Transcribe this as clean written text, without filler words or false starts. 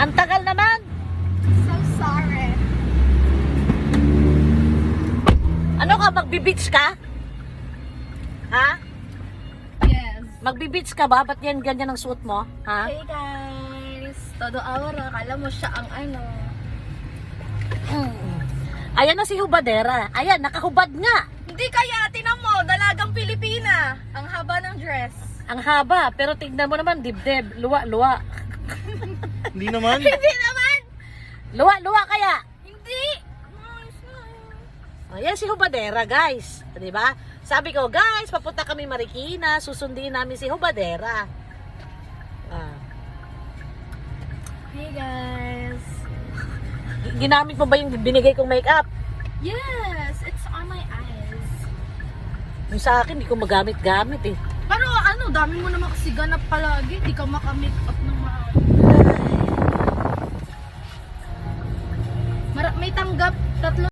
Ang tagal naman. So sorry. Ano ka, magbi-beach ka? Ha? Yes. Magbi-beach ka ba? Ba't yan ganyan ang suot mo? Ha? Hey guys. Todo aura. Kala mo siya ang ano. Ayan na si Hubadera. Ayan, nakahubad nga. Hindi kaya, tinan mo, dalagang Pilipina. Ang haba ng dress. Ang haba, pero tignan mo naman, dibdib. Luwa-luwa. Hindi naman. Hindi naman. Luwa-luwa kaya. Hindi. Ayan si Hubadera, guys. Diba? Sabi ko, guys, papunta kami Marikina. Susundin namin si Hubadera. Ah. Hey guys. Ginamit mo ba yung binigay kong makeup? Yes, it's on my eyes. Yung sa akin, hindi ko magamit-gamit eh. Pero ano, dami mo naman kasi ganap palagi. Di ka makamake up ng maayos.